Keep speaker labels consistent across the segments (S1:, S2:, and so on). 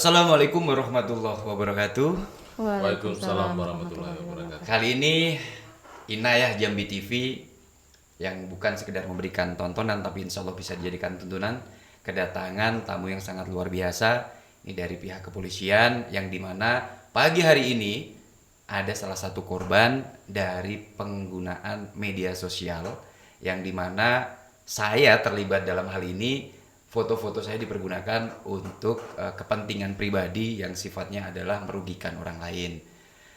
S1: Assalamualaikum warahmatullahi wabarakatuh.
S2: Waalaikumsalam warahmatullahi wabarakatuh.
S1: Kali ini Inayah Jambi TV yang bukan sekedar memberikan tontonan tapi insya Allah bisa dijadikan tuntunan, kedatangan tamu yang sangat luar biasa. Ini dari pihak kepolisian yang dimana pagi hari ini ada salah satu korban dari penggunaan media sosial yang dimana saya terlibat dalam hal ini. Foto-foto saya dipergunakan untuk kepentingan pribadi yang sifatnya adalah merugikan orang lain.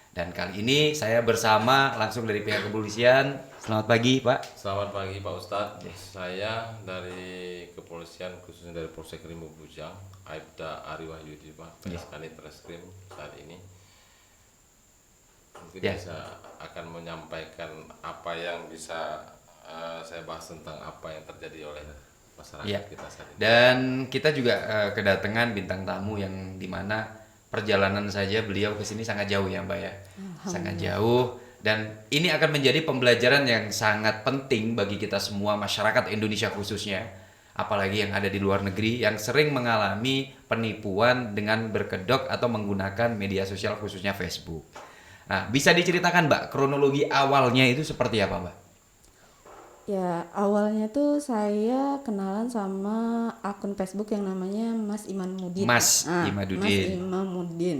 S1: Dan kali ini saya bersama langsung dari pihak kepolisian. Selamat pagi, Pak.
S2: Selamat pagi Pak Ustadz. Saya dari kepolisian khususnya dari Polsek Rimbo Bujang, Aibda Ari Wahyudi Pak, Kanit Reskrim saat ini. Mungkin bisa akan menyampaikan apa yang bisa saya bahas tentang apa yang terjadi oleh masyarakat kita saat ini.
S1: Dan kita juga kedatangan bintang tamu yang dimana perjalanan saja beliau ke sini sangat jauh ya Mbak ya. Sangat jauh dan ini akan menjadi pembelajaran yang sangat penting bagi kita semua masyarakat Indonesia khususnya. Apalagi yang ada di luar negeri yang sering mengalami penipuan dengan berkedok atau menggunakan media sosial khususnya Facebook. Nah, bisa diceritakan Mbak kronologi awalnya itu seperti apa Mbak?
S3: Ya, awalnya tuh saya kenalan sama akun Facebook yang namanya Mas Imamuddin.
S1: Mas Imamuddin.
S3: Mas Imamuddin.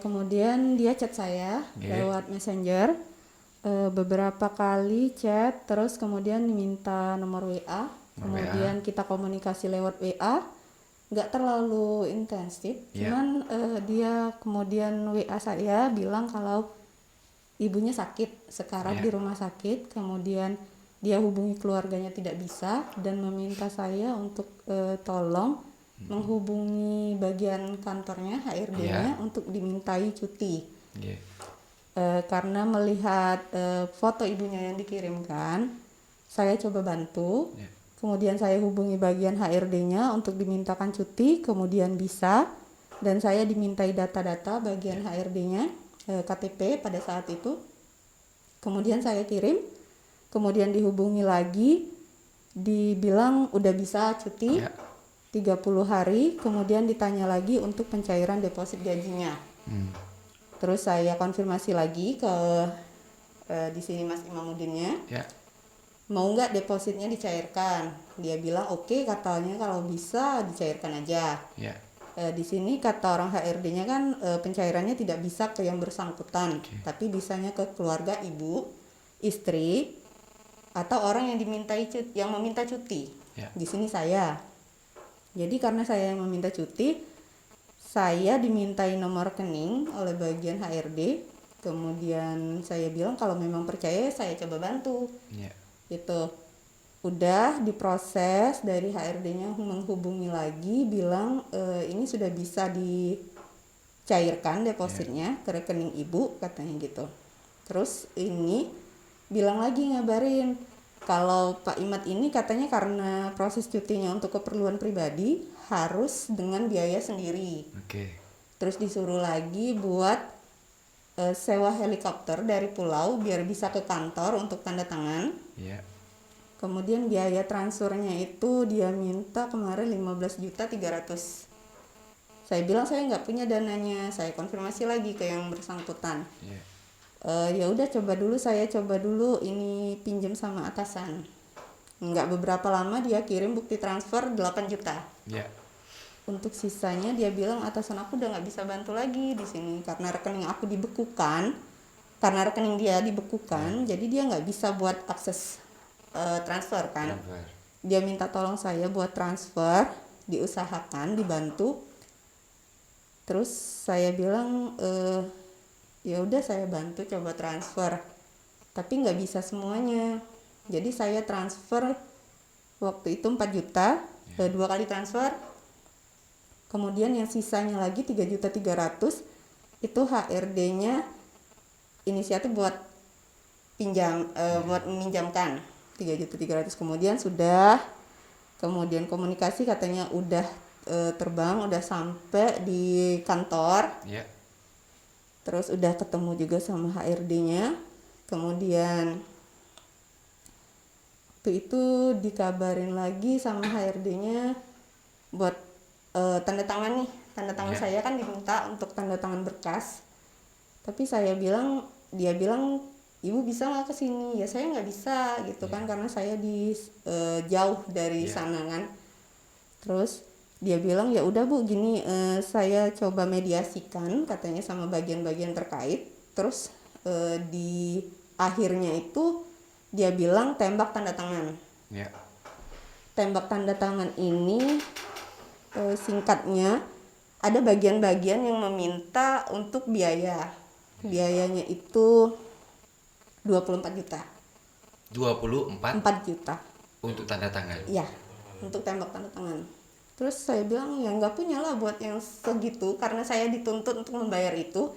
S3: Kemudian dia chat saya lewat Messenger. Beberapa kali chat, terus kemudian diminta nomor WA. Kemudian kita komunikasi lewat WA. Nggak terlalu intensif. Cuman dia kemudian WA saya bilang kalau ibunya sakit sekarang di rumah sakit. Kemudian dia hubungi keluarganya tidak bisa dan meminta saya untuk tolong menghubungi bagian kantornya HRD-nya untuk dimintai cuti. Karena melihat foto ibunya yang dikirimkan, saya coba bantu. Kemudian saya hubungi bagian HRD-nya untuk dimintakan cuti, kemudian bisa. Dan saya dimintai data-data bagian HRD-nya, KTP pada saat itu. Kemudian saya kirim. Kemudian dihubungi lagi, dibilang udah bisa cuti 30 hari, kemudian ditanya lagi untuk pencairan deposit gajinya. Terus saya konfirmasi lagi ke di sini Mas Imamuddinnya, mau nggak depositnya dicairkan? Dia bilang oke, katanya kalau bisa dicairkan aja. Di sini kata orang HRD-nya kan pencairannya tidak bisa ke yang bersangkutan, tapi bisanya ke keluarga ibu, istri, atau orang yang yang meminta cuti. Di sini saya. Jadi karena saya yang meminta cuti, saya dimintai nomor rekening oleh bagian HRD. Kemudian saya bilang kalau memang percaya saya coba bantu. Gitu. Udah diproses, dari HRD-nya menghubungi lagi bilang ini sudah bisa dicairkan depositnya ke rekening ibu, katanya gitu. Terus ini bilang lagi ngabarin kalau Pak Imad ini katanya karena proses cutinya untuk keperluan pribadi harus dengan biaya sendiri. Terus disuruh lagi buat sewa helikopter dari pulau biar bisa ke kantor untuk tanda tangan. Kemudian biaya transfernya itu dia minta kemarin 15.300.000. Saya bilang saya nggak punya dananya, saya konfirmasi lagi ke yang bersangkutan. Ya udah saya coba dulu ini pinjam sama atasan. Nggak beberapa lama dia kirim bukti transfer 8 juta. Untuk sisanya dia bilang atasan aku udah nggak bisa bantu lagi di sini karena rekening aku dibekukan. Karena rekening dia dibekukan, jadi dia nggak bisa buat akses transfer kan. Dia minta tolong saya buat transfer, diusahakan, dibantu. Terus saya bilang ya udah saya bantu coba transfer, tapi nggak bisa semuanya. Jadi saya transfer waktu itu 4 juta, 2 kali transfer. Kemudian yang sisanya lagi 3.300.000 itu HRD-nya inisiatif buat buat meminjamkan 3.300.000. Kemudian komunikasi katanya udah terbang, udah sampai di kantor. Terus udah ketemu juga sama HRD-nya. Kemudian waktu itu dikabarin lagi sama HRD-nya buat tanda tangan nih tanda tangan
S1: Ya.
S3: saya kan diminta untuk tanda tangan berkas. Tapi dia bilang ibu bisa nggak ke sini? Ya saya nggak bisa gitu kan, karena saya jauh dari sana kan. Terus dia bilang ya udah Bu, gini saya coba mediasikan katanya sama bagian-bagian terkait. Terus di akhirnya itu dia bilang tembak tanda tangan.
S1: Ya.
S3: Tembak tanda tangan ini singkatnya ada bagian-bagian yang meminta untuk biaya. Biayanya itu 24 juta.
S1: 24
S3: 4 juta.
S1: untuk tanda tangan.
S3: Ya, untuk tembak tanda tangan. Terus saya bilang ya nggak punya lah buat yang segitu, karena saya dituntut untuk membayar itu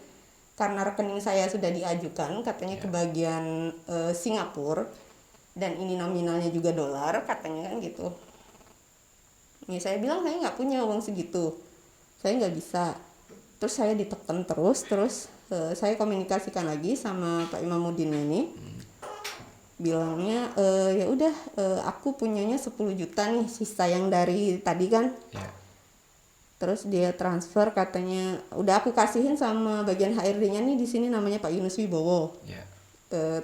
S3: karena rekening saya sudah diajukan katanya ke bagian Singapura, dan ini nominalnya juga dolar katanya kan gitu. Ya saya bilang saya nggak punya uang segitu, saya nggak bisa. Terus saya ditekan terus saya komunikasikan lagi sama Pak Imamuddin ini. Bilangnya ya udah aku punyanya 10 juta nih sisa yang dari tadi kan.
S1: Ya.
S3: Terus dia transfer katanya udah aku kasihin sama bagian HRD-nya nih, di sini namanya Pak Yunus Wibowo.
S1: Ya.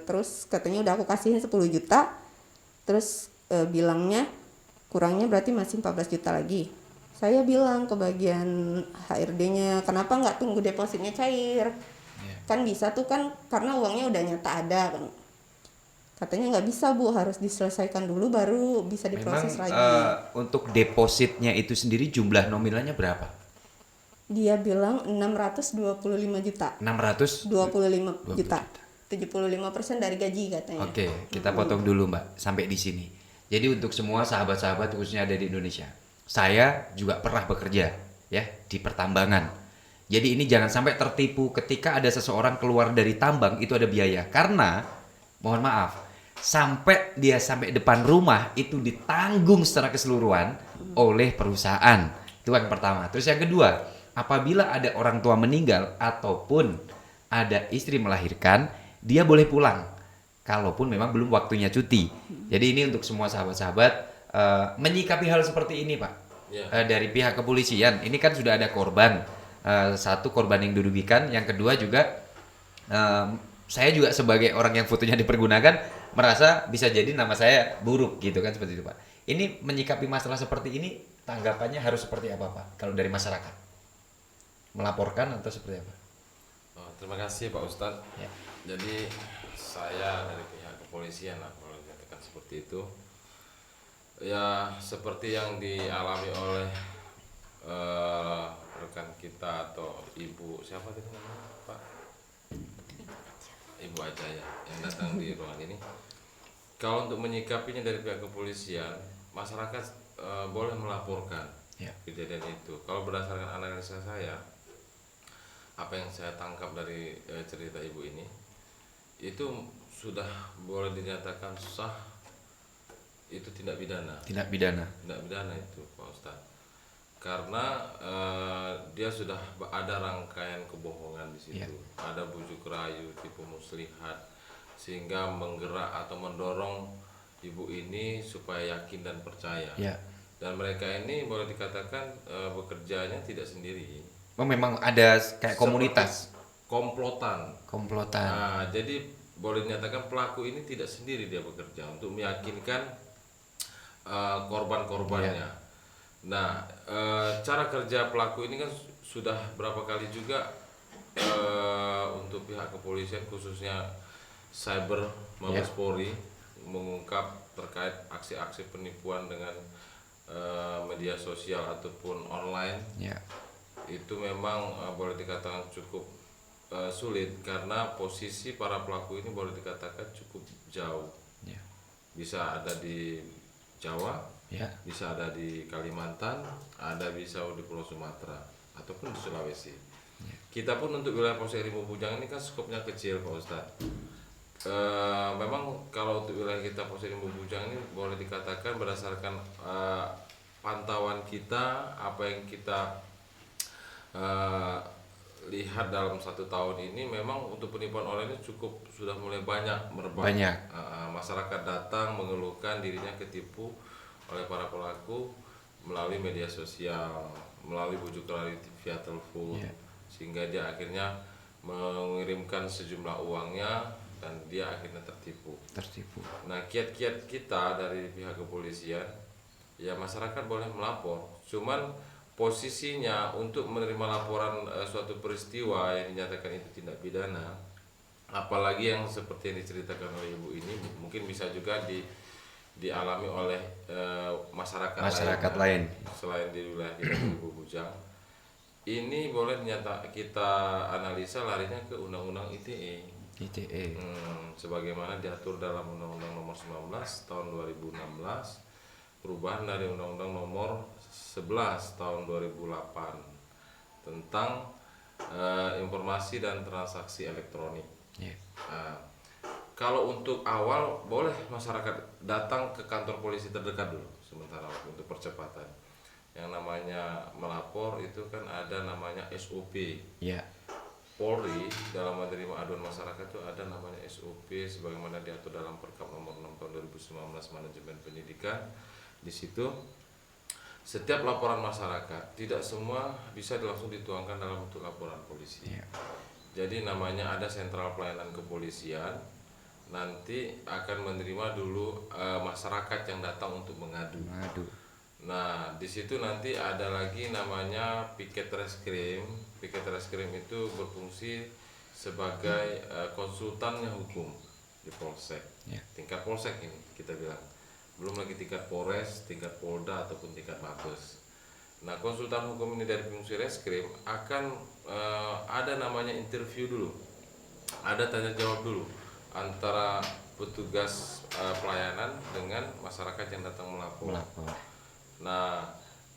S3: Terus katanya udah aku kasihin 10 juta. Terus bilangnya kurangnya berarti masih 14 juta lagi. Saya bilang ke bagian HRD-nya, kenapa nggak tunggu depositnya cair?
S1: Ya.
S3: Kan bisa tuh kan, karena uangnya udah nyata ada kan. Katanya nggak bisa Bu, harus diselesaikan dulu baru bisa
S1: Memang
S3: diproses lagi.
S1: untuk depositnya itu sendiri jumlah nominalnya berapa?
S3: Dia bilang 625 juta.
S1: 600.
S3: 25 juta. 75% dari gaji katanya.
S1: Oke, kita potong dulu Mbak sampai di sini. Jadi untuk semua sahabat-sahabat khususnya ada di Indonesia, saya juga pernah bekerja ya di pertambangan. Jadi ini jangan sampai tertipu ketika ada seseorang keluar dari tambang itu ada biaya, karena mohon maaf sampai depan rumah itu ditanggung secara keseluruhan oleh perusahaan. Itu yang pertama. Terus yang kedua, apabila ada orang tua meninggal ataupun ada istri melahirkan, dia boleh pulang kalaupun memang belum waktunya cuti. Jadi ini untuk semua sahabat-sahabat menyikapi hal seperti ini Pak. Dari pihak kepolisian ini kan sudah ada korban, satu korban yang dirugikan, yang kedua juga saya juga sebagai orang yang fotonya dipergunakan merasa bisa jadi nama saya buruk gitu kan, seperti itu Pak. Ini menyikapi masalah seperti ini tanggapannya harus seperti apa Pak kalau dari masyarakat? Melaporkan atau seperti apa?
S2: Terima kasih Pak Ustadz.
S1: Ya.
S2: Jadi saya dari pihak kepolisian lah kalau dikatakan seperti itu. Ya seperti yang dialami oleh rekan kita atau ibu siapa tadi namanya Pak? Ibu Aja ya yang datang di ruangan ini. Kalau untuk menyikapinya dari pihak kepolisian, masyarakat boleh melaporkan kejadian itu. Kalau berdasarkan analisa saya, apa yang saya tangkap dari cerita ibu ini, itu sudah boleh dinyatakan sah, itu tindak pidana.
S1: Tindak pidana.
S2: Tindak pidana itu Pak Ustadz. Karena dia sudah ada rangkaian kebohongan di situ, ada bujuk rayu, tipu muslihat, sehingga menggerak atau mendorong ibu ini supaya yakin dan percaya. Dan mereka ini boleh dikatakan bekerjanya tidak sendiri.
S1: Oh memang ada kayak komunitas.
S2: Komplotan.
S1: Komplotan.
S2: Nah, jadi boleh dinyatakan pelaku ini tidak sendiri dia bekerja untuk meyakinkan korban-korbannya. Nah, cara kerja pelaku ini kan sudah berapa kali juga untuk pihak kepolisian khususnya cyber Mabes Polri mengungkap terkait aksi-aksi penipuan dengan media sosial ataupun online. Itu memang boleh dikatakan cukup sulit karena posisi para pelaku ini boleh dikatakan cukup jauh. Bisa ada di Jawa, bisa ada di Kalimantan, ada bisa di Pulau Sumatera ataupun di Sulawesi. Kita pun untuk wilayah Polsek Rimau Bujang ini kan skopnya kecil Pak Ustadz. Memang kalau untuk wilayah kita Polsek Rimau Bujang ini boleh dikatakan berdasarkan pantauan kita, apa yang kita lihat dalam 1 tahun ini, memang untuk penipuan online ini sudah mulai banyak merebak. Masyarakat datang mengeluhkan dirinya ketipu oleh para pelaku melalui media sosial, melalui bujuk rayu via telepon,
S1: Iya.
S2: sehingga dia akhirnya mengirimkan sejumlah uangnya dan dia akhirnya tertipu. Nah, kiat-kiat kita dari pihak kepolisian, ya masyarakat boleh melapor, cuman posisinya untuk menerima laporan suatu peristiwa yang dinyatakan itu tindak pidana, apalagi yang seperti yang diceritakan oleh ibu ini, mungkin bisa juga dialami oleh masyarakat
S1: lain.
S2: selain di wilayah kita di Ibu Bujang. Ini boleh kita analisa larinya ke Undang-Undang ITE. Sebagaimana diatur dalam Undang-Undang Nomor 19 Tahun 2016, perubahan dari Undang-Undang Nomor 11 Tahun 2008 tentang informasi dan transaksi elektronik. Kalau untuk awal boleh masyarakat datang ke kantor polisi terdekat dulu sementara waktu untuk percepatan. Yang namanya melapor itu kan ada namanya SOP. Polri dalam menerima aduan masyarakat itu ada namanya SOP sebagaimana diatur dalam Perkap Nomor 6 Tahun 2019 Manajemen Penyidikan. Di situ setiap laporan masyarakat tidak semua bisa langsung dituangkan dalam bentuk laporan polisi. Jadi namanya ada sentral pelayanan kepolisian, nanti akan menerima dulu masyarakat yang datang untuk mengadu. Nah, di situ nanti ada lagi namanya piket reskrim. Piket reskrim itu berfungsi sebagai konsultannya hukum di polsek. Tingkat polsek ini kita bilang. Belum lagi tingkat Polres, tingkat Polda ataupun tingkat Mabes. Nah, konsultan hukum ini dari fungsi reskrim akan ada namanya interview dulu. Ada tanya jawab dulu antara petugas pelayanan dengan masyarakat yang datang melapor. Nah,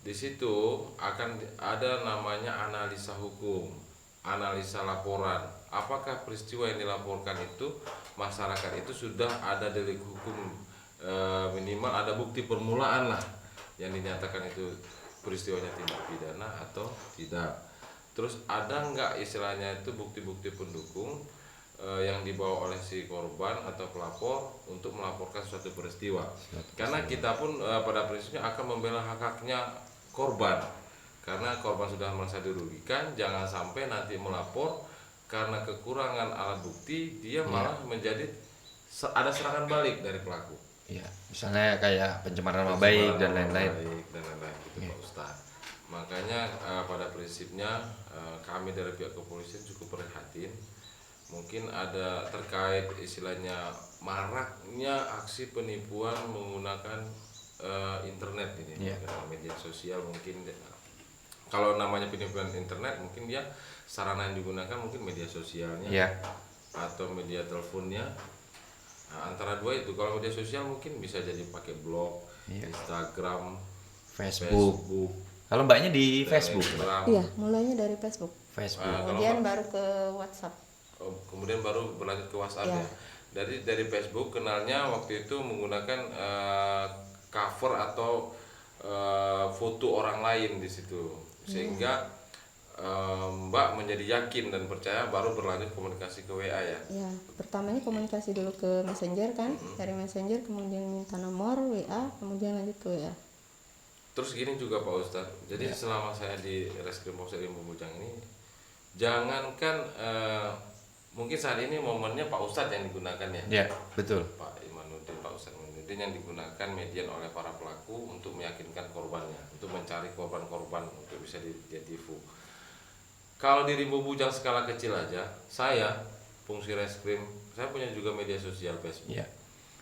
S2: di situ akan ada namanya analisa hukum, analisa laporan. Apakah peristiwa yang dilaporkan itu masyarakat itu sudah ada delik hukum, minimal ada bukti permulaan lah yang dinyatakan itu peristiwanya tindak pidana atau tidak. Terus ada nggak istilahnya itu bukti-bukti pendukung yang dibawa oleh si korban atau pelapor untuk melaporkan suatu peristiwa. Karena kita pun pada prinsipnya akan membela hak-haknya korban. Karena korban sudah merasa dirugikan, jangan sampai nanti melapor karena kekurangan alat bukti dia malah menjadi ada serangan balik dari pelaku.
S1: Misalnya kayak pencemaran nama baik dan lain-lain.
S2: Gitu Pak Ustadz. Makanya pada prinsipnya kami dari pihak kepolisian cukup prihatin. Mungkin ada terkait istilahnya maraknya aksi penipuan menggunakan internet ini, media sosial. Mungkin kalau namanya penipuan internet mungkin dia sarana yang digunakan mungkin media sosialnya atau media teleponnya. Nah, antara dua itu. Kalau media sosial mungkin bisa jadi pakai blog, Instagram, Facebook.
S1: Kalau mbaknya di Facebook?
S3: Iya, mulainya dari Facebook. Kemudian baru ke WhatsApp.
S2: Kemudian baru berlanjut ke WhatsApp ya. Dari Facebook kenalnya waktu itu menggunakan cover atau foto orang lain di situ, sehingga Mbak menjadi yakin dan percaya baru berlanjut komunikasi ke WA ya.
S3: Ya, pertamanya komunikasi dulu ke Messenger kan, dari Messenger kemudian minta nomor WA, kemudian lanjut ke WA.
S2: Terus gini juga Pak Ustadz, jadi selama saya di Reskrim Polsek Ibu Bujang ini, jangankan mungkin saat ini momennya Pak Ustadz yang digunakan ya.
S1: Iya, betul.
S2: Pak Imanuddin, Pak Ustadz Imanuddin yang digunakan median oleh para pelaku untuk meyakinkan korbannya, untuk mencari korban-korban untuk bisa diidentifikasi. Kalau di Rimbo Bujang skala kecil aja, saya fungsi reskrim, saya punya juga media sosial Facebook.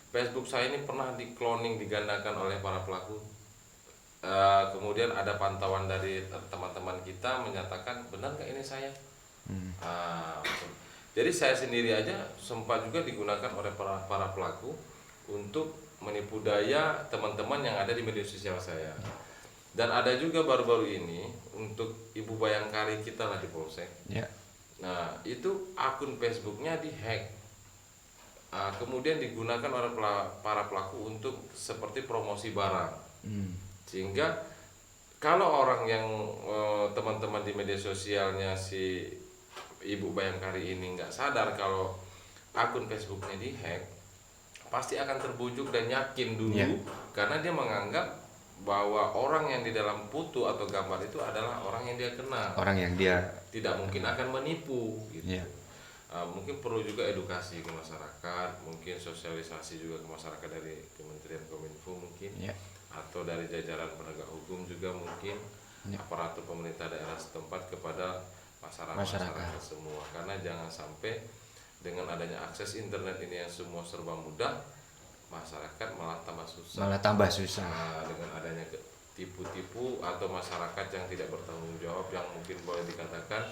S2: Facebook saya ini pernah di-cloning, digandakan oleh para pelaku. Kemudian ada pantauan dari teman-teman kita menyatakan benar nggak ini saya. Jadi saya sendiri aja sempat juga digunakan oleh para pelaku untuk menipu daya teman-teman yang ada di media sosial saya. Dan ada juga baru-baru ini untuk Ibu Bayangkari kita lah di Polsek. Nah, itu akun Facebooknya dihack. Kemudian digunakan oleh para pelaku untuk seperti promosi barang. Sehingga kalau orang yang teman-teman di media sosialnya si Ibu Bayangkari ini nggak sadar kalau akun Facebooknya dihack, pasti akan terbujuk dan yakin dulu karena dia menganggap bahwa orang yang di dalam foto atau gambar itu adalah orang yang dia kenal.
S1: Orang yang dia
S2: Tidak mungkin akan menipu gitu.
S1: Iya.
S2: Mungkin perlu juga edukasi ke masyarakat, mungkin sosialisasi juga ke masyarakat dari Kementerian Kominfo mungkin,
S1: ya,
S2: atau dari jajaran penegak hukum juga mungkin,
S1: Ya.
S2: aparatur pemerintah daerah setempat kepada masyarakat semua. Karena jangan sampai dengan adanya akses internet ini yang semua serba mudah, masyarakat malah tambah susah.
S1: malah tambah susah.
S2: Nah, dengan adanya tipu-tipu atau masyarakat yang tidak bertanggung jawab, yang mungkin boleh dikatakan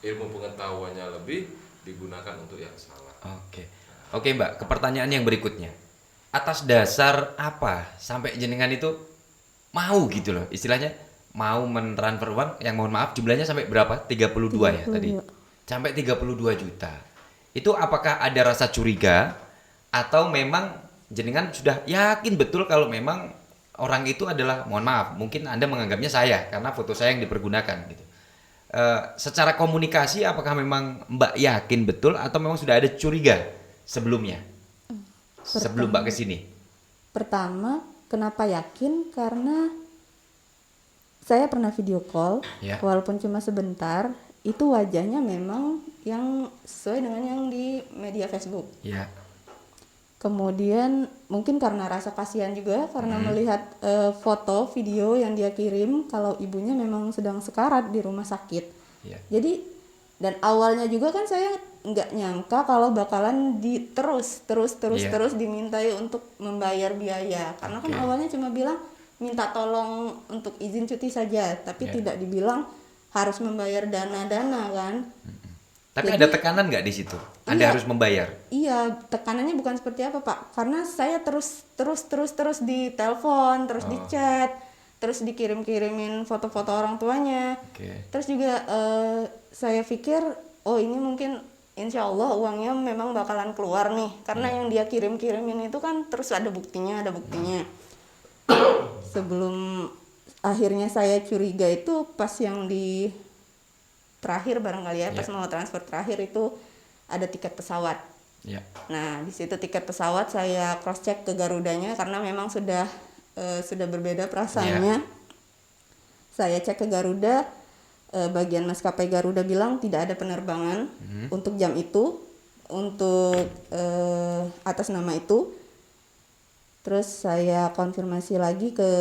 S2: ilmu pengetahuannya lebih digunakan untuk yang salah.
S1: Oke Mbak, ke pertanyaan yang berikutnya. Atas dasar apa sampai jenengan itu mau gitu loh, istilahnya mau mentransfer uang yang mohon maaf jumlahnya sampai berapa? 32 ya tadi.
S3: 32.
S1: Sampai 32 juta. Itu apakah ada rasa curiga atau memang jenengan sudah yakin betul kalau memang orang itu adalah, mohon maaf, mungkin Anda menganggapnya saya karena foto saya yang dipergunakan gitu. Secara komunikasi apakah memang Mbak yakin betul atau memang sudah ada curiga sebelumnya? Sebelum Mbak kesini?
S3: Pertama, kenapa yakin? Karena saya pernah video call,
S1: Ya.
S3: walaupun cuma sebentar, itu wajahnya memang yang sesuai dengan yang di media Facebook.
S1: Ya.
S3: Kemudian mungkin karena rasa kasihan juga karena melihat foto video yang dia kirim kalau ibunya memang sedang sekarat di rumah sakit.
S1: Ya.
S3: Jadi dan awalnya juga kan saya nggak nyangka kalau bakalan terus
S1: Iya.
S3: dimintai untuk membayar biaya karena kan
S1: Oke.
S3: awalnya cuma bilang minta tolong untuk izin cuti saja tapi
S1: Iya.
S3: tidak dibilang harus membayar dana-dana kan.
S1: Tapi
S3: Jadi-
S1: ada tekanan nggak di situ? Anda
S3: Iya.
S1: harus membayar.
S3: Iya, tekanannya bukan seperti apa, Pak. Karena saya terus ditelepon, terus di chat, terus dikirim-kirimin foto-foto orang tuanya.
S1: Oke.
S3: Terus juga saya pikir, oh ini mungkin insya Allah uangnya memang bakalan keluar nih. Karena yang dia kirim-kirimin itu kan terus ada buktinya. Sebelum akhirnya saya curiga itu pas yang di terakhir barangkali ya, pas mau transfer terakhir itu ada tiket pesawat.
S1: Ya.
S3: Nah, di situ tiket pesawat saya cross check ke Garudanya karena memang sudah berbeda perasaannya. Saya cek ke Garuda, bagian maskapai Garuda bilang tidak ada penerbangan untuk jam itu, untuk atas nama itu. Terus saya konfirmasi lagi ke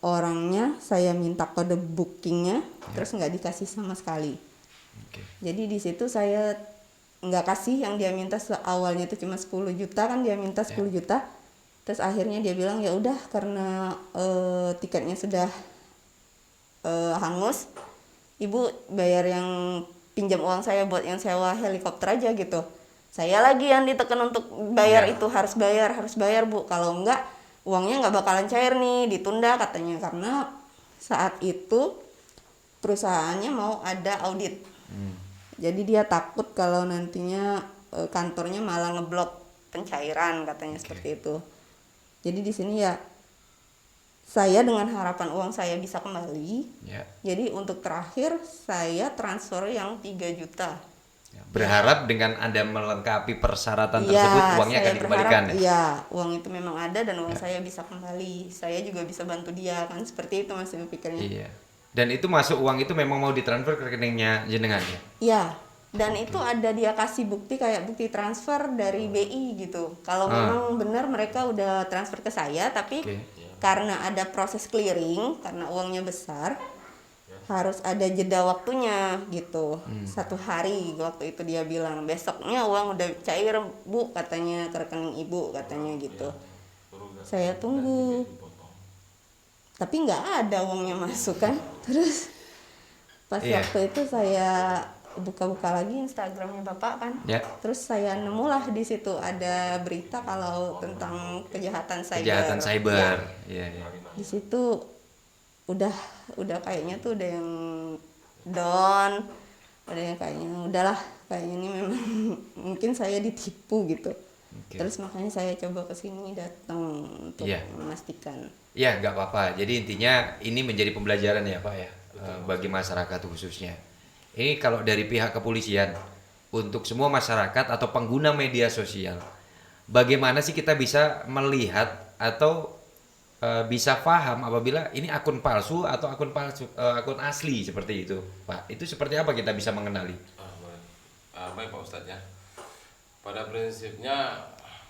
S3: orangnya, saya minta kode bookingnya, terus nggak dikasih sama sekali.
S1: Oke.
S3: Jadi di situ saya nggak kasih yang dia minta awalnya itu cuma 10 juta kan dia minta 10 juta. Terus akhirnya dia bilang ya udah karena tiketnya sudah hangus, ibu bayar yang pinjam uang saya buat yang sewa helikopter aja gitu. Saya lagi yang ditekan untuk bayar itu harus bayar Bu. Kalau enggak uangnya nggak bakalan cair nih, ditunda katanya karena saat itu perusahaannya mau ada audit. Jadi dia takut kalau nantinya kantornya malah ngeblok pencairan katanya seperti itu. Jadi di sini ya saya dengan harapan uang saya bisa kembali.
S1: Ya.
S3: Jadi untuk terakhir saya transfer yang 3 juta.
S1: Berharap dengan Anda melengkapi persyaratan tersebut uangnya akan
S3: saya
S1: dikembalikan.
S3: berharap, iya, uang itu memang ada dan uang saya bisa kembali. Saya juga bisa bantu dia kan seperti itu Mas Ibu pikirnya.
S1: Iya. Dan itu masuk uang itu memang mau ditransfer ke rekeningnya jenengan ya?
S3: Iya. Dan itu ada dia kasih bukti kayak bukti transfer dari BI gitu. Kalau memang benar mereka udah transfer ke saya tapi karena ada proses clearing karena uangnya besar harus ada jeda waktunya gitu. 1 hari waktu itu dia bilang besoknya uang udah cair Bu katanya ke rekening ibu katanya gitu. Saya tunggu tapi nggak ada uangnya masuk kan. Terus pas waktu itu saya buka-buka lagi Instagramnya Bapak kan. Terus saya nemulah di situ ada berita kalau tentang kejahatan cyber.
S1: Kejahatan cyber. Iya.
S3: Di situ udah kayaknya tuh udah yang down, ada yang kayaknya udahlah kayaknya ini memang mungkin saya ditipu gitu. Terus makanya saya coba kesini datang untuk memastikan.
S1: Iya, nggak apa-apa. Jadi intinya ini menjadi pembelajaran ya Pak ya, bagi masyarakat khususnya. Ini kalau dari pihak kepolisian untuk semua masyarakat atau pengguna media sosial, bagaimana sih kita bisa melihat atau bisa paham apabila ini akun palsu atau akun asli seperti itu, Pak? Itu seperti apa kita bisa mengenali?
S2: Baik. Baik Pak Ustadz ya. Pada prinsipnya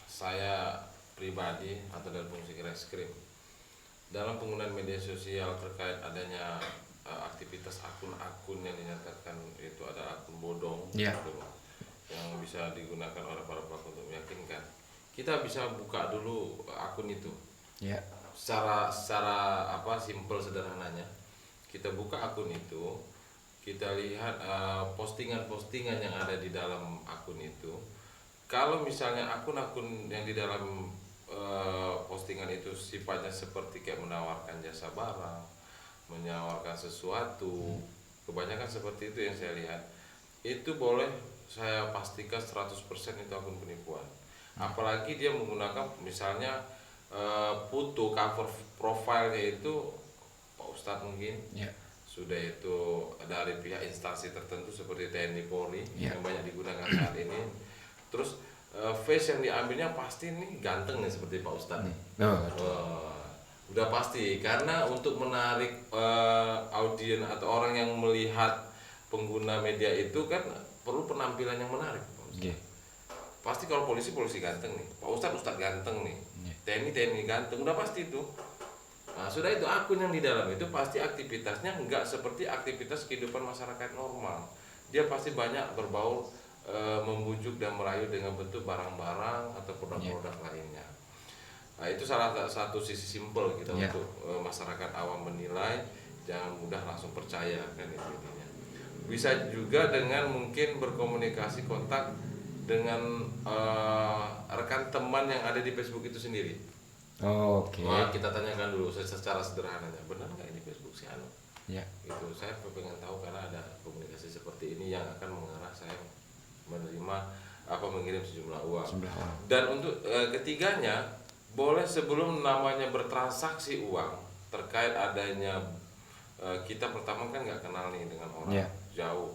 S2: saya pribadi atau dari fungsi Reskrim dalam penggunaan media sosial terkait adanya aktivitas akun-akun yang dinyatakan itu adalah akun bodong,
S1: Ya.
S2: gitu, yang bisa digunakan oleh para pelaku untuk meyakinkan, kita bisa buka dulu akun itu
S1: Ya.
S2: secara apa simple sederhananya. Kita buka akun itu, kita lihat postingan-postingan yang ada di dalam akun itu. Kalau misalnya akun-akun yang di dalam postingan itu sifatnya seperti kayak menawarkan jasa barang, menawarkan sesuatu, kebanyakan seperti itu yang saya lihat, itu boleh saya pastikan 100% itu akun penipuan. Apalagi dia menggunakan misalnya foto cover profilnya itu Pak Ustadz mungkin
S1: Ya.
S2: sudah itu dari pihak instansi tertentu seperti TNI Polri
S1: Ya.
S2: yang banyak digunakan saat ini. Terus face yang diambilnya pasti nih ganteng nih seperti Pak Ustadz. Udah pasti, karena untuk menarik audien atau orang yang melihat pengguna media itu kan perlu penampilan yang menarik Pak Ustadz.
S1: Oke.
S2: Pasti kalau polisi ganteng nih, Pak Ustadz ganteng nih,
S1: Ya.
S2: TNI ganteng, udah pasti itu. Nah, sudah itu akun yang di dalam itu pasti aktivitasnya enggak seperti aktivitas kehidupan masyarakat normal. Dia pasti banyak berbau membujuk dan merayu dengan bentuk barang-barang atau produk-produk lainnya. Nah, itu salah satu sisi simpel kita untuk masyarakat awam menilai, jangan mudah langsung percaya kan itu intinya. Bisa juga dengan mungkin berkomunikasi kontak dengan rekan teman yang ada di Facebook itu sendiri.
S1: Oke.
S2: Wah, kita tanyakan dulu secara sederhananya, benar nggak ini Facebook si Anu?
S1: Ya.
S2: Itu saya pengen tahu karena ada komunikasi seperti ini yang akan mengarah saya menerima mengirim sejumlah uang. Dan untuk ketiganya, boleh sebelum namanya bertransaksi uang terkait adanya kita pertama kan nggak kenal nih dengan orang jauh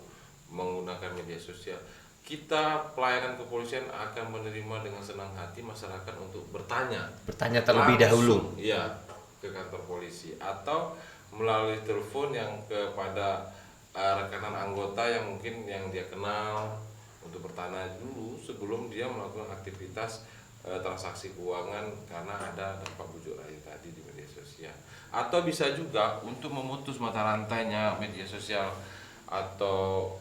S2: menggunakan media sosial. Kita pelayanan kepolisian akan menerima dengan senang hati masyarakat untuk bertanya
S1: terlebih dahulu.
S2: Iya, ke kantor polisi atau melalui telepon yang kepada rekanan anggota yang mungkin yang dia kenal untuk bertanya dulu sebelum dia melakukan aktivitas transaksi keuangan karena ada dampak bujuk rayu tadi di media sosial. Atau bisa juga untuk memutus mata rantainya media sosial atau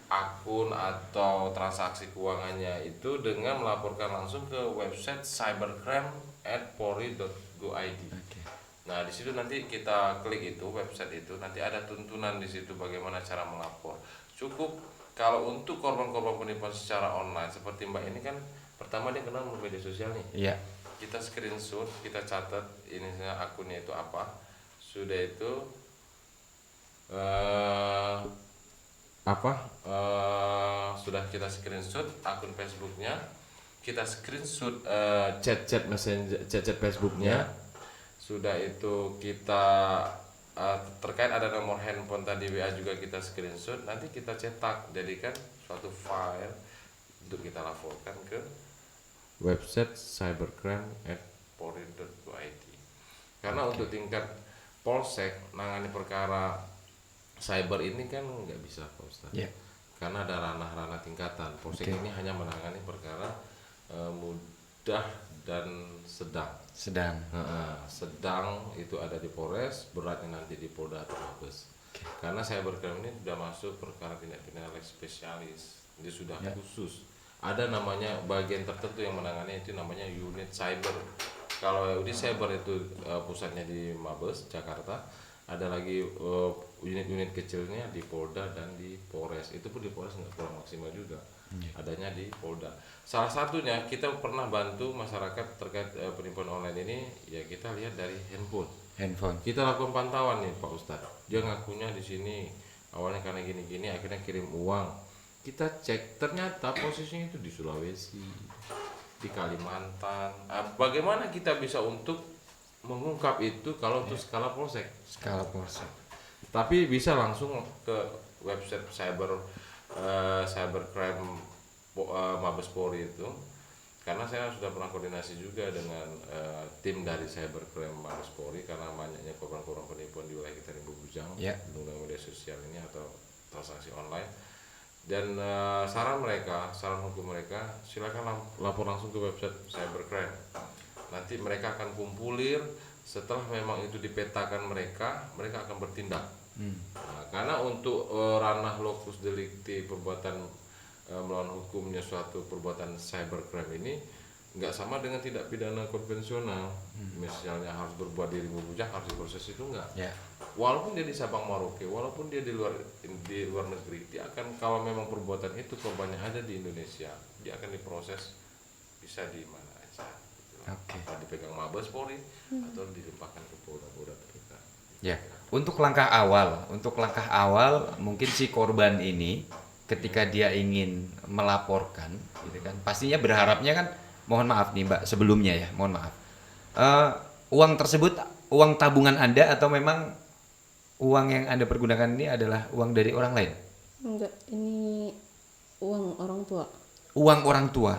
S2: akun atau transaksi keuangannya itu dengan melaporkan langsung ke website cybercrime@polri.go.id. Nah, di situ nanti kita klik itu website itu, nanti ada tuntunan di situ bagaimana cara melapor. Cukup kalau untuk korban-korban penipuan secara online seperti Mbak ini kan pertama dia kenal media sosial nih.
S1: Iya.
S2: Kita screenshot, kita catat ini akunnya itu apa. Sudah itu sudah kita screenshot akun Facebooknya, kita screenshot chat messenger, chat Facebooknya. Sudah itu kita terkait ada nomor handphone tadi WA juga kita screenshot, nanti kita cetak jadikan suatu file untuk kita laporkan ke website cybercrime@polri.go.id. Karena untuk tingkat polsek nangani perkara cyber ini kan nggak bisa Pak Ustadz. Karena ada ranah-ranah tingkatan. Polsek ini hanya menangani perkara mudah dan sedang. Sedang itu ada di Polres, beratnya nanti di Polda atau Mabes. Karena cybercrime ini sudah masuk perkara tindak pidana spesialis, dia sudah khusus. Ada namanya bagian tertentu yang menangani itu namanya unit cyber. Kalau unit cyber itu pusatnya di Mabes Jakarta, ada lagi unit-unit kecilnya di Polda dan di Polres. Itu pun di Polres nggak kurang maksimal juga. Adanya di Polda. Salah satunya kita pernah bantu masyarakat terkait penipuan online ini, ya kita lihat dari handphone. Kita lakukan pantauan nih Pak Ustadz. Dia ngakunya di sini awalnya karena gini-gini, akhirnya kirim uang. Kita cek ternyata posisinya itu di Sulawesi, di Kalimantan. Bagaimana kita bisa untuk mengungkap itu kalau untuk skala polsek? Tapi bisa langsung ke website cybercrime Mabes Polri itu. karena saya sudah pernah koordinasi juga dengan tim dari Cybercrime Mabes Polri karena banyaknya korban-korban penipuan di wilayah kita di Bujang menggunakan media sosial ini atau transaksi online. Dan saran hukum mereka, silakan lapor langsung ke website Cybercrime. Nanti mereka akan kumpulir, setelah memang itu dipetakan mereka akan bertindak. Nah, karena untuk ranah lokus delikti perbuatan melawan hukumnya suatu perbuatan cybercrime ini nggak sama dengan tindak pidana konvensional. Misalnya harus berbuat diri membujang, harus diproses, itu enggak. Walaupun dia di Sabang Merauke, walaupun dia di luar negeri, dia akan, kalau memang perbuatan itu korbannya ada di Indonesia, dia akan diproses bisa di mana aja. Apa dipegang Mabes Polri atau dilimpahkan ke Polda terdekat.
S1: Ya, untuk langkah awal mungkin si korban ini ketika dia ingin melaporkan, gitu kan, pastinya berharapnya kan, mohon maaf nih Mbak sebelumnya ya, mohon maaf, uang tersebut uang tabungan Anda atau memang uang yang Anda pergunakan ini adalah uang dari orang lain?
S3: Enggak, ini uang orang tua.
S1: Uang orang tua.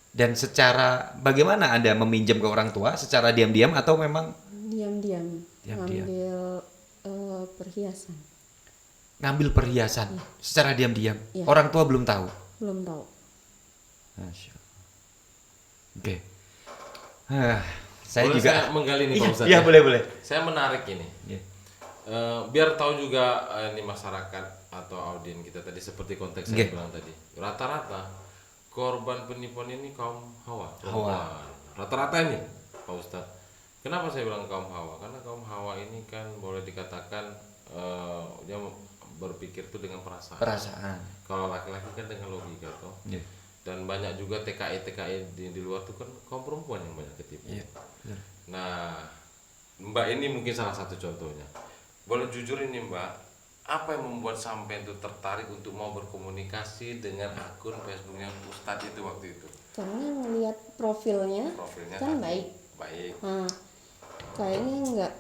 S1: Dan secara bagaimana Anda meminjam ke orang tua? Secara diam-diam atau memang
S3: Diam-diam ngambil perhiasan.
S1: Ngambil perhiasan secara diam-diam. Orang tua belum tahu.
S3: Belum tahu.
S1: Masya Allah. Oke. Saya
S2: boleh
S1: juga
S2: saya menggali nih Pak Ustadz.
S1: Iya, boleh.
S2: Saya menarik ini. Biar tahu juga ini masyarakat atau audien kita tadi, seperti konteks saya bilang tadi. Rata-rata korban penipuan ini kaum Hawa. Rata-rata ini Pak Ustadz. Kenapa saya bilang kaum Hawa? Karena kaum Hawa ini kan boleh dikatakan dia berpikir itu dengan perasaan. Kalau laki-laki kan dengan logika toh. Dan banyak juga TKI di luar tuh kan kaum perempuan yang banyak ketipu. Nah, Mbak ini mungkin salah satu contohnya. Boleh jujur ini Mbak, apa yang membuat sampai itu tertarik untuk mau berkomunikasi dengan akun Facebooknya Ustadz itu waktu itu?
S3: Karena melihat profilnya kan baik. Nah, kayaknya nggak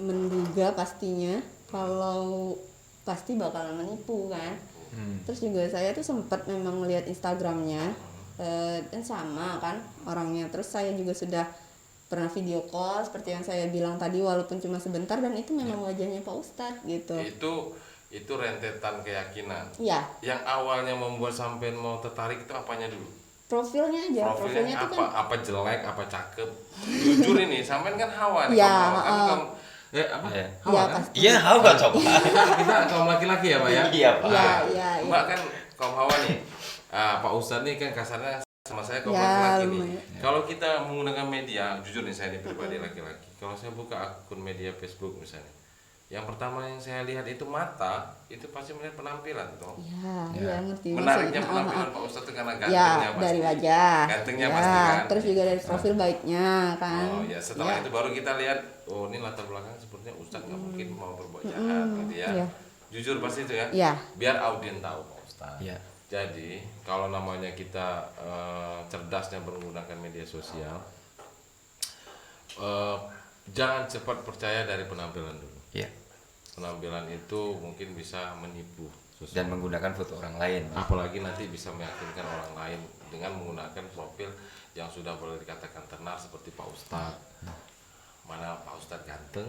S3: menduga pastinya kalau pasti bakalan menipu kan. Terus juga saya tuh sempat memang melihat Instagramnya dan sama kan orangnya. Terus saya juga sudah pernah video call seperti yang saya bilang tadi, walaupun cuma sebentar, dan itu memang wajahnya Pak Ustadz gitu.
S2: Itu rentetan keyakinan.
S3: Iya.
S2: Yang awalnya membuat sampai mau tertarik itu apanya dulu?
S3: Profilnya aja. Profilnya
S2: apa?
S3: Kan,
S2: apa jelek, apa cakep? Jujur ini, sampean kan Hawa nih.
S3: Hawa kan?
S1: Iya, Hawa coba.
S2: Kita kaum laki-laki ya Pak ya?
S1: Iya Pak.
S3: Iya.
S2: Mbak kan kaum Hawa nih. Pak Ustadz nih kan kasarnya sama saya kaum laki-laki nih. Kalau kita menggunakan media, jujur nih saya pribadi laki-laki. Kalau saya buka akun media Facebook misalnya, yang pertama yang saya lihat itu mata, itu pasti melihat penampilan toh.
S3: Iya, ngerti.
S2: Menariknya penampilan Pak Ustadz itu karena gantengnya pasti.
S3: Dari wajah.
S2: Gantengnya pasti kan.
S3: Terus juga dari profil baiknya kan.
S2: Oh ya, setelah itu baru kita lihat, oh ini latar belakang sepertinya Ustadz nggak mungkin mau berbuat jahat gitu ya. Jujur pasti itu ya. Biar audien tahu Pak Ustadz. Jadi kalau namanya kita cerdasnya menggunakan media sosial, jangan cepat percaya dari penampilan dulu. Penampilan itu mungkin bisa menipu
S1: dan menggunakan foto orang lain.
S2: Apalagi nanti bisa meyakinkan orang lain dengan menggunakan profil yang sudah boleh dikatakan tenar seperti Pak Ustadz. Mana Pak Ustadz ganteng,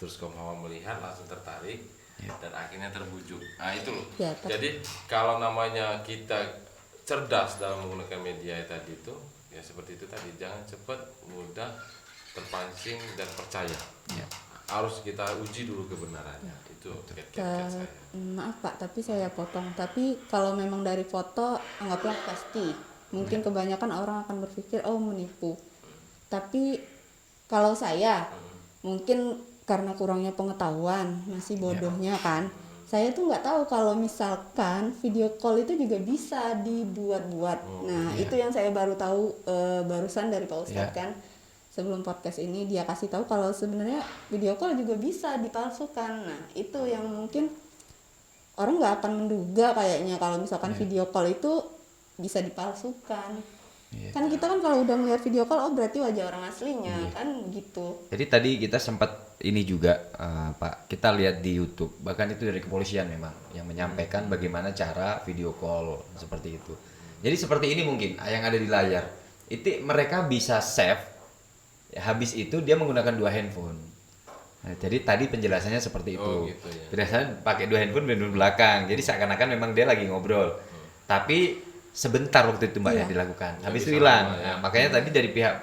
S2: terus kaum Hawa melihat langsung tertarik dan akhirnya terbujuk. Nah itu loh. Jadi kalau namanya kita cerdas dalam menggunakan media tadi itu, ya seperti itu tadi, jangan cepat mudah terpancing dan percaya. Harus kita uji dulu kebenarannya. Itu kiat-kiat saya.
S3: Maaf Pak, tapi saya potong. Tapi kalau memang dari foto, anggaplah pasti. Mungkin kebanyakan orang akan berpikir, oh menipu. Tapi kalau saya, mungkin karena kurangnya pengetahuan, masih bodohnya kan. Saya tuh nggak tahu kalau misalkan video call itu juga bisa dibuat-buat. Itu yang saya baru tahu barusan dari Pak Ustadz kan. Sebelum podcast ini dia kasih tahu kalau sebenarnya video call juga bisa dipalsukan. Nah itu yang mungkin orang nggak akan menduga kayaknya kalau misalkan video call itu bisa dipalsukan. Kan kita kan kalau udah melihat video call, oh berarti wajah orang aslinya kan gitu.
S1: Jadi tadi kita sempat ini juga Pak, kita lihat di YouTube, bahkan itu dari kepolisian memang yang menyampaikan bagaimana cara video call seperti itu. Jadi seperti ini mungkin yang ada di layar. Itu mereka bisa save. Habis itu dia menggunakan 2 handphone. Nah, jadi tadi penjelasannya seperti itu.
S2: Oh, gitu ya.
S1: Biasanya pakai 2 handphone di belakang. Jadi seakan-akan memang dia lagi ngobrol. Tapi sebentar waktu itu Mbak
S3: Iya.
S1: yang dilakukan.
S2: Nggak
S1: Habis
S2: bisa
S1: itu hilang.
S2: lama, ya.
S1: Nah, makanya tadi dari pihak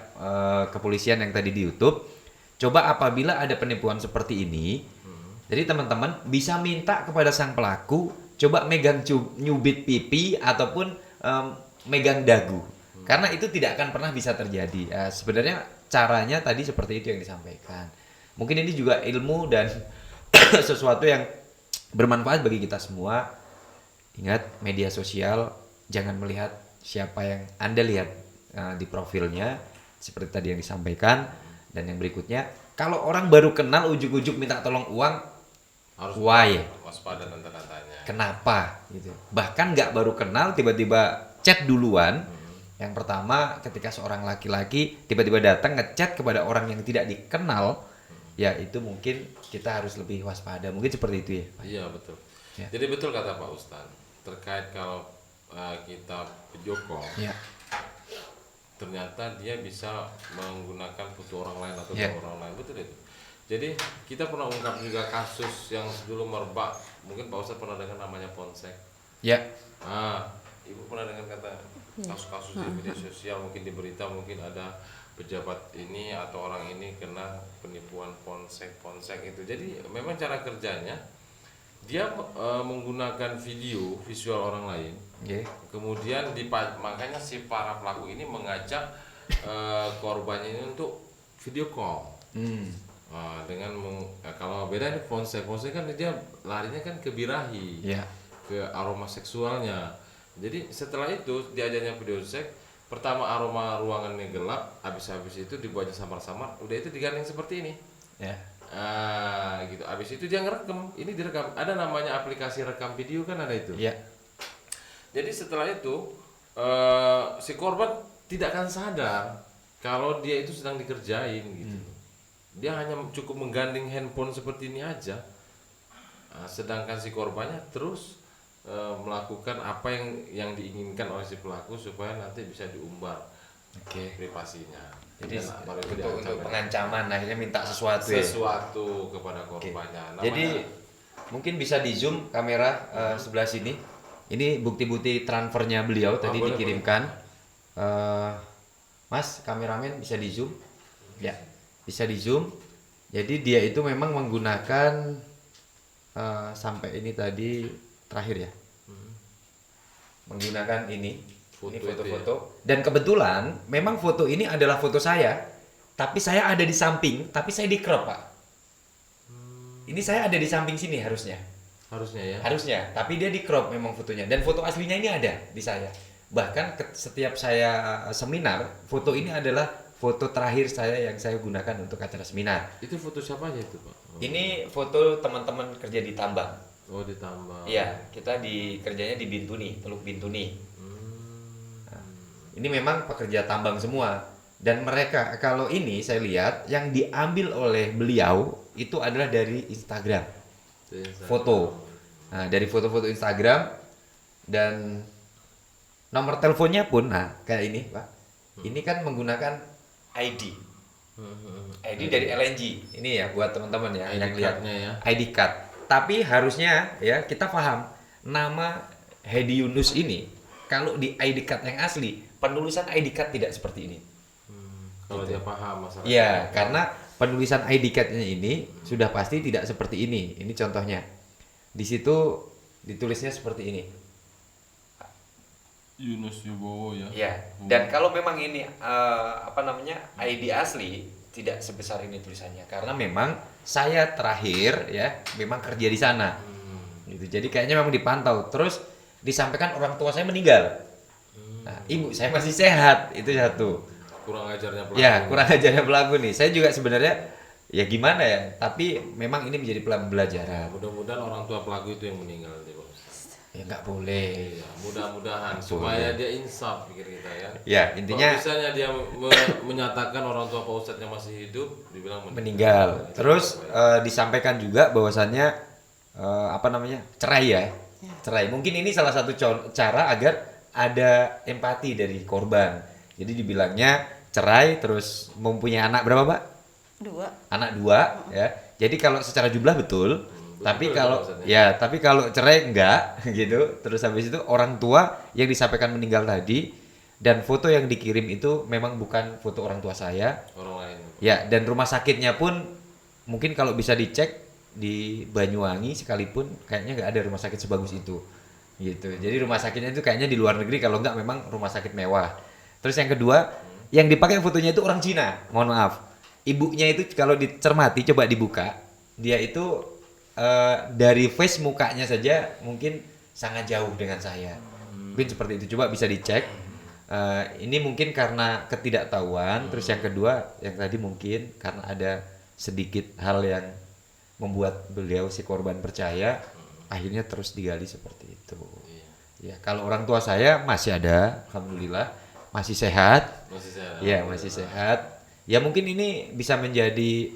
S1: kepolisian yang tadi di YouTube, coba apabila ada penipuan seperti ini, jadi teman-teman bisa minta kepada sang pelaku coba megang nyubit pipi ataupun megang dagu. Karena itu tidak akan pernah bisa terjadi. Sebenarnya caranya tadi seperti itu yang disampaikan. Mungkin ini juga ilmu dan sesuatu yang bermanfaat bagi kita semua. Ingat, media sosial jangan melihat siapa yang Anda lihat di profilnya, seperti tadi yang disampaikan. Dan yang berikutnya, kalau orang baru kenal ujuk-ujuk minta tolong uang,
S2: Harus
S1: why?
S2: waspada dan tanda-tandanya.
S1: Kenapa? Gitu. Bahkan nggak baru kenal tiba-tiba chat duluan. Yang pertama, ketika seorang laki-laki tiba-tiba datang ngechat kepada orang yang tidak dikenal, ya itu mungkin kita harus lebih waspada. Mungkin seperti itu ya, Pak.
S2: Iya betul.
S1: Ya.
S2: Jadi betul kata Pak Ustadz terkait kalau kita video call,
S1: Ya.
S2: ternyata dia bisa menggunakan foto orang lain atau
S1: Ya.
S2: gambar orang lain, betul itu. Jadi kita pernah ungkap juga kasus yang dulu merebak, mungkin Pak Ustadz pernah dengar namanya Polsek.
S1: Ya.
S2: Ibu pernah dengar kata kasus-kasus di media sosial, mungkin di berita, mungkin ada pejabat ini atau orang ini kena penipuan ponsek itu. Jadi memang cara kerjanya dia menggunakan visual orang lain.
S1: Okay.
S2: Kemudian makanya si para pelaku ini mengajak korbannya ini untuk video call. Kalau beda nih ponsek kan dia larinya kan ke birahi,
S1: Ya.
S2: ke aroma seksualnya. Jadi setelah itu diajarnya video seks, pertama aroma ruangannya gelap, habis itu dibuatnya samar-samar, udah itu digandeng seperti ini.
S1: Ya.
S2: Gitu. Habis itu dia ngerekam, ini direkam. Ada namanya aplikasi rekam video kan ada itu.
S1: Ya.
S2: Jadi setelah itu si korban tidak akan sadar kalau dia itu sedang dikerjain gitu. Dia hanya cukup menggandeng handphone seperti ini aja. Sedangkan si korbannya terus melakukan apa yang diinginkan oleh si pelaku supaya nanti bisa diumbar privasinya.
S1: Jadi
S2: baru itu
S1: untuk
S2: diancam.
S1: pengancaman akhirnya minta sesuatu
S2: kepada korbannya.
S1: Jadi mungkin bisa di zoom kamera sebelah sini. Ini bukti-bukti transfernya beliau tadi
S2: boleh,
S1: dikirimkan. Mas kameramen bisa di zoom? Ya, bisa di zoom. Jadi dia itu memang menggunakan sampai ini tadi terakhir ya. Menggunakan ini foto-foto. Dan kebetulan memang foto ini adalah foto saya, tapi saya ada di samping, tapi saya di crop, Pak. Ini saya ada di samping sini harusnya.
S2: Harusnya ya.
S1: Harusnya, tapi dia di crop memang fotonya. Dan foto aslinya ini ada di saya. Bahkan setiap saya seminar, foto ini adalah foto terakhir saya yang saya gunakan untuk acara seminar.
S2: Itu foto siapa aja itu, Pak?
S1: Ini foto teman-teman kerja di tambang.
S2: Oh, ditambah.
S1: Iya, kita kerjanya di Bintuni, Teluk Bintuni. Nah, ini memang pekerja tambang semua. Dan mereka, kalau ini saya lihat yang diambil oleh beliau itu adalah dari Instagram. Foto. Nah, dari foto-foto Instagram dan nomor teleponnya pun, nah kayak ini, Pak. Ini kan menggunakan ID. ID dari LNG. Ini ya buat teman-teman ya
S2: ID
S1: yang lihat
S2: card-nya ya.
S1: ID card. Tapi harusnya ya kita paham nama Hedi Yunus ini kalau di ID card yang asli penulisan ID card tidak seperti ini.
S2: Kalau dia paham masalah.
S1: Iya, karena penulisan ID card-nya ini sudah pasti tidak seperti ini. Ini contohnya. Di situ ditulisnya seperti ini.
S2: Yunus Yubowo ya.
S1: Iya. Dan kalau memang ini ID asli tidak sebesar ini tulisannya karena memang saya terakhir ya memang kerja di sana. Gitu. Jadi kayaknya memang dipantau. Terus disampaikan orang tua saya meninggal. Nah, ibu saya masih sehat. Itu satu.
S2: Kurang ajarnya pelaku.
S1: Ya, kurang ajarnya pelaku nih. Saya juga sebenarnya ya gimana ya, tapi memang ini menjadi pembelajaran.
S2: Mudah-mudahan orang tua pelaku itu yang meninggal nanti, Pak.
S1: Ya nggak boleh.
S2: Iya, mudah-mudahan supaya dia insaf pikir kita ya.
S1: Ya, intinya
S2: kalau misalnya dia menyatakan orang tua Pak Ustadz yang masih hidup dibilang
S1: meninggal. Terus disampaikan juga bahwasannya cerai ya. Cerai. Mungkin ini salah satu cara agar ada empati dari korban. Jadi dibilangnya cerai terus mempunyai anak berapa, Pak?
S3: 2.
S1: Anak 2 ya. Jadi kalau secara jumlah betul, tapi
S2: betul
S1: kalau
S2: maksudnya.
S1: ya tapi kalau cerai enggak gitu. Terus habis itu orang tua yang disampaikan meninggal tadi dan foto yang dikirim itu memang bukan foto orang tua saya.
S2: Orang lain.
S1: Ya, dan rumah sakitnya pun mungkin kalau bisa dicek di Banyuwangi sekalipun kayaknya nggak ada rumah sakit sebagus itu. Gitu. Jadi rumah sakitnya itu kayaknya di luar negeri, kalau nggak memang rumah sakit mewah. Terus yang kedua, yang dipakai fotonya itu orang Cina. Mohon maaf. Ibunya itu kalau dicermati coba dibuka, dia itu dari face mukanya saja mungkin sangat jauh dengan saya. Mungkin seperti itu. Coba bisa dicek. Ini mungkin karena ketidaktahuan. Terus yang kedua, yang tadi mungkin karena ada sedikit hal yang membuat beliau si korban percaya, akhirnya terus digali seperti itu. Ya, kalau orang tua saya masih ada, alhamdulillah, masih sehat.
S2: Masih saya.
S1: Ya, masih sehat. Ya mungkin ini bisa menjadi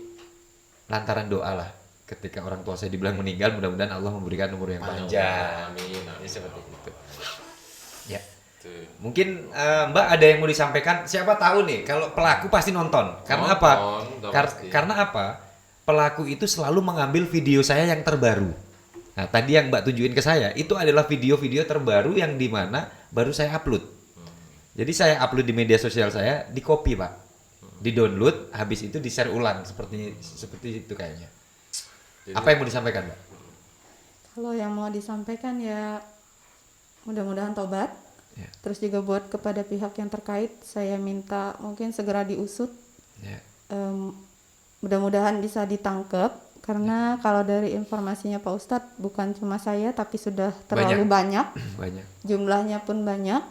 S1: lantaran doa lah. Ketika orang tua saya dibilang meninggal, mudah-mudahan Allah memberikan umur yang panjang.
S2: Amin.
S1: Ya, seperti itu. Ya.
S2: Tuh.
S1: Mungkin Mbak ada yang mau disampaikan? Siapa tahu nih, kalau pelaku pasti nonton. Karena
S2: Nonton,
S1: apa?
S2: udah pasti.
S1: Karena apa? Pelaku itu selalu mengambil video saya yang terbaru. Nah, tadi yang Mbak tunjukin ke saya, itu adalah video-video terbaru yang dimana baru saya upload. Jadi saya upload di media sosial saya, di copy Pak, di download, habis itu di share ulang seperti itu kayaknya.
S2: Jadi-
S1: Apa yang mau disampaikan Mbak?
S3: Kalau yang mau disampaikan ya mudah-mudahan tobat.
S1: Ya.
S3: Terus juga buat kepada pihak yang terkait, saya minta mungkin segera diusut.
S1: Ya.
S3: Mudah-mudahan bisa ditangkap karena kalau dari informasinya Pak Ustadz bukan cuma saya tapi sudah terlalu banyak.
S1: Banyak.
S3: Jumlahnya pun banyak.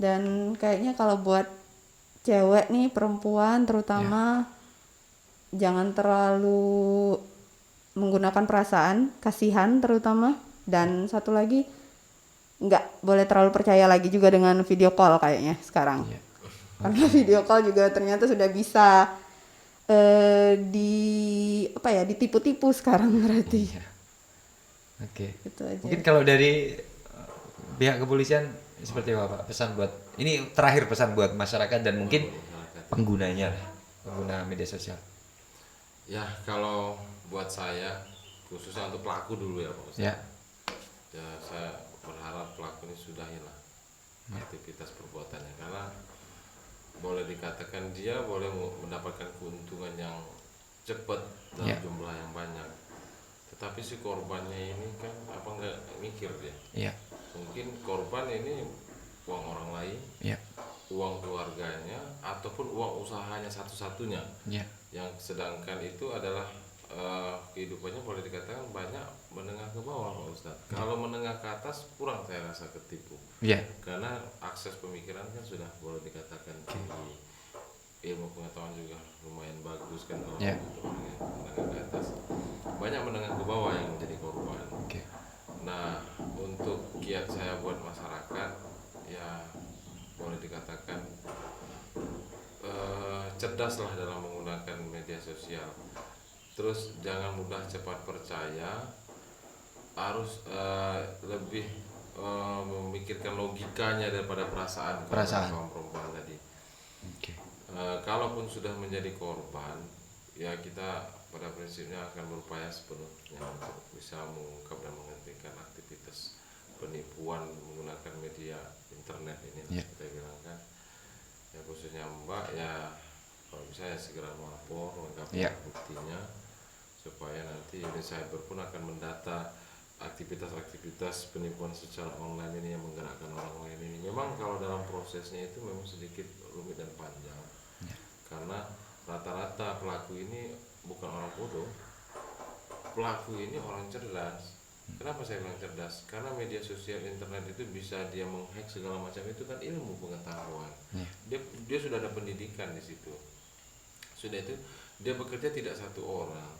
S3: Dan kayaknya kalau buat cewek nih, perempuan terutama jangan terlalu menggunakan perasaan, kasihan terutama. Dan satu lagi, nggak boleh terlalu percaya lagi juga dengan video call kayaknya sekarang.
S1: Iya.
S3: Karena video call juga ternyata sudah bisa ditipu-tipu sekarang berarti.
S1: Iya. Oke.
S3: Itu aja.
S1: Mungkin kalau dari pihak kepolisian seperti apa Pak? Pesan buat ini terakhir, pesan buat masyarakat dan mungkin penggunanya lah, pengguna media sosial.
S2: Ya, kalau buat saya khususnya untuk pelaku dulu ya Pak Ustadz.
S1: Ya.
S2: Ya, saya berharap pelaku ini sudahilah aktivitas perbuatannya, karena boleh dikatakan dia boleh mendapatkan keuntungan yang cepat dalam
S1: Ya.
S2: jumlah yang banyak, tetapi si korbannya ini kan apa nggak mikir dia.
S1: Iya.
S2: Mungkin korban ini uang orang lain,
S1: Iya.
S2: uang keluarganya, ataupun uang usahanya satu-satunya,
S1: Iya.
S2: yang sedangkan itu adalah kehidupannya boleh dikatakan banyak menengah ke bawah Pak Ustadz. Kalau menengah ke atas kurang saya rasa ketipu,
S1: Iya.
S2: karena akses pemikiran kan sudah boleh dikatakan tinggi, ilmu pengetahuan juga lumayan bagus kan kalau
S1: Ya.
S2: untuk orang yang menengah ke atas. Banyak menengah ke bawah yang menjadi korban.
S1: Oke.
S2: Nah, untuk kiat saya buat masyarakat ya boleh dikatakan cerdaslah dalam menggunakan media sosial. Terus jangan mudah cepat percaya, harus lebih memikirkan logikanya daripada perasaan kaum perempuan tadi.
S1: Oke.
S2: Kalaupun sudah menjadi korban, ya kita pada prinsipnya akan berupaya sepenuhnya untuk bisa mengungkap dan menghentikan aktivitas penipuan menggunakan media internet ini.
S1: Ya.
S2: Kita bilang kan, ya khususnya Mbak ya kalau bisa ya segera melapor lengkapi
S1: Ya.
S2: buktinya, supaya nanti unit cyber pun akan mendata aktivitas-aktivitas penipuan secara online ini yang menggerakkan orang lain ini. Memang kalau dalam prosesnya itu memang sedikit rumit dan panjang, karena rata-rata pelaku ini bukan orang bodoh, pelaku ini orang cerdas. Kenapa saya bilang cerdas? Karena media sosial internet itu bisa dia menghack segala macam, itu kan ilmu pengetahuan. Dia sudah ada pendidikan di situ. Sudah itu dia bekerja tidak satu orang.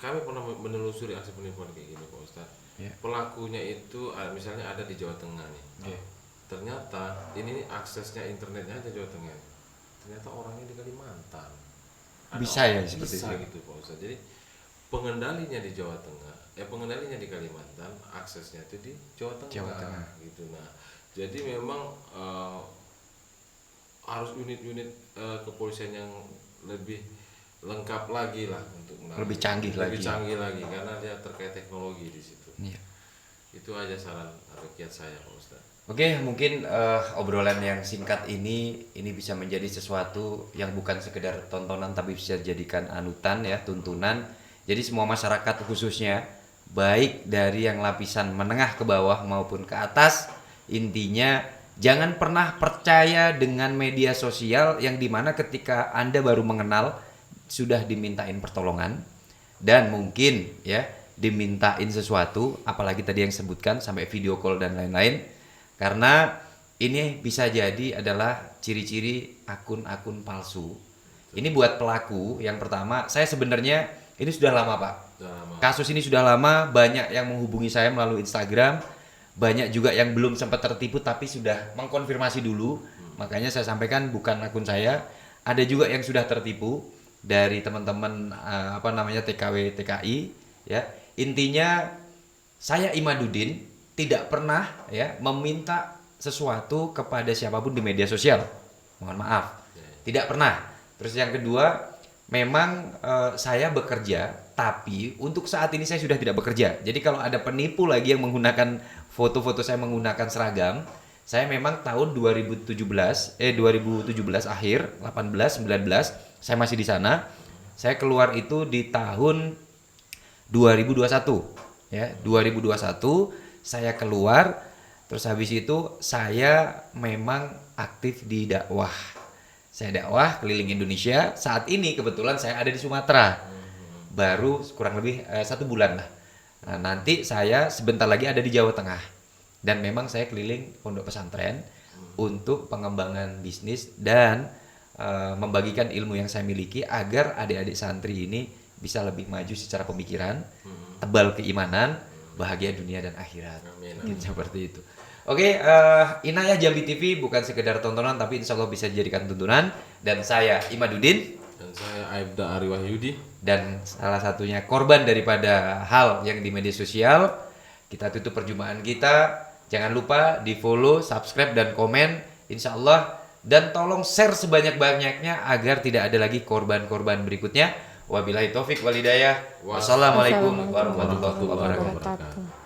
S2: Kami pernah menelusuri aksi penipuan kayak gini Pak Ustadz. Pelakunya itu misalnya ada di Jawa Tengah nih. Ternyata ini aksesnya internetnya aja Jawa Tengah. Ternyata orangnya di Kalimantan.
S1: Bisa ya seperti
S2: bisa
S1: itu.
S2: gitu Pak Ustadz. Jadi pengendalinya di Jawa Tengah, pengendalinya di Kalimantan, aksesnya itu di Jawa Tengah,
S1: Jawa Tengah.
S2: gitu. Nah, jadi memang harus unit-unit kepolisian yang lebih lengkap lagi lah untuk
S1: Lebih canggih
S2: lebih
S1: lagi.
S2: canggih lagi karena dia terkait teknologi di situ.
S1: Iya.
S2: Itu aja saran atau kiat saya, Pak Ustadz.
S1: Oke, mungkin obrolan yang singkat ini bisa menjadi sesuatu yang bukan sekedar tontonan tapi bisa dijadikan anutan ya, tuntunan. Jadi semua masyarakat khususnya baik dari yang lapisan menengah ke bawah maupun ke atas, intinya jangan pernah percaya dengan media sosial yang dimana ketika Anda baru mengenal sudah dimintain pertolongan dan mungkin ya dimintain sesuatu, apalagi tadi yang sebutkan sampai video call dan lain-lain. Karena ini bisa jadi adalah ciri-ciri akun-akun palsu. Ini buat pelaku yang pertama, saya sebenarnya ini sudah lama Pak. Kasus ini sudah lama, banyak yang menghubungi saya melalui Instagram, banyak juga yang belum sempat tertipu tapi sudah mengkonfirmasi dulu. Makanya saya sampaikan bukan akun saya, ada juga yang sudah tertipu dari teman-teman TKW TKI ya. Intinya saya Imaduddin tidak pernah ya meminta sesuatu kepada siapapun di media sosial. Mohon maaf. Tidak pernah. Terus yang kedua, memang saya bekerja tapi untuk saat ini saya sudah tidak bekerja. Jadi kalau ada penipu lagi yang menggunakan foto-foto saya menggunakan seragam, saya memang tahun 2017 akhir 18 19 saya masih di sana. Saya keluar itu di tahun 2021 ya, 2021 saya keluar, terus habis itu saya memang aktif di dakwah. Saya dakwah keliling Indonesia. Saat ini kebetulan saya ada di Sumatera. Baru kurang lebih 1 bulan lah. Nah, nanti saya sebentar lagi ada di Jawa Tengah. Dan memang saya keliling pondok pesantren untuk pengembangan bisnis dan membagikan ilmu yang saya miliki agar adik-adik santri ini bisa lebih maju secara pemikiran, tebal keimanan, bahagia dunia dan akhirat. Amin. Seperti itu. Oke, Inayah Jambi TV bukan sekedar tontonan tapi insya Allah bisa dijadikan tuntunan. Dan saya Imaduddin.
S2: Dan saya Aibda Ari Wahyudi.
S1: Dan salah satunya korban daripada hal yang di media sosial. Kita tutup perjumpaan kita. Jangan lupa di follow, subscribe dan komen insya Allah. Dan tolong share sebanyak-banyaknya agar tidak ada lagi korban-korban berikutnya. Wabillahi taufik walhidayah. Wassalamualaikum warahmatullahi wabarakatuh.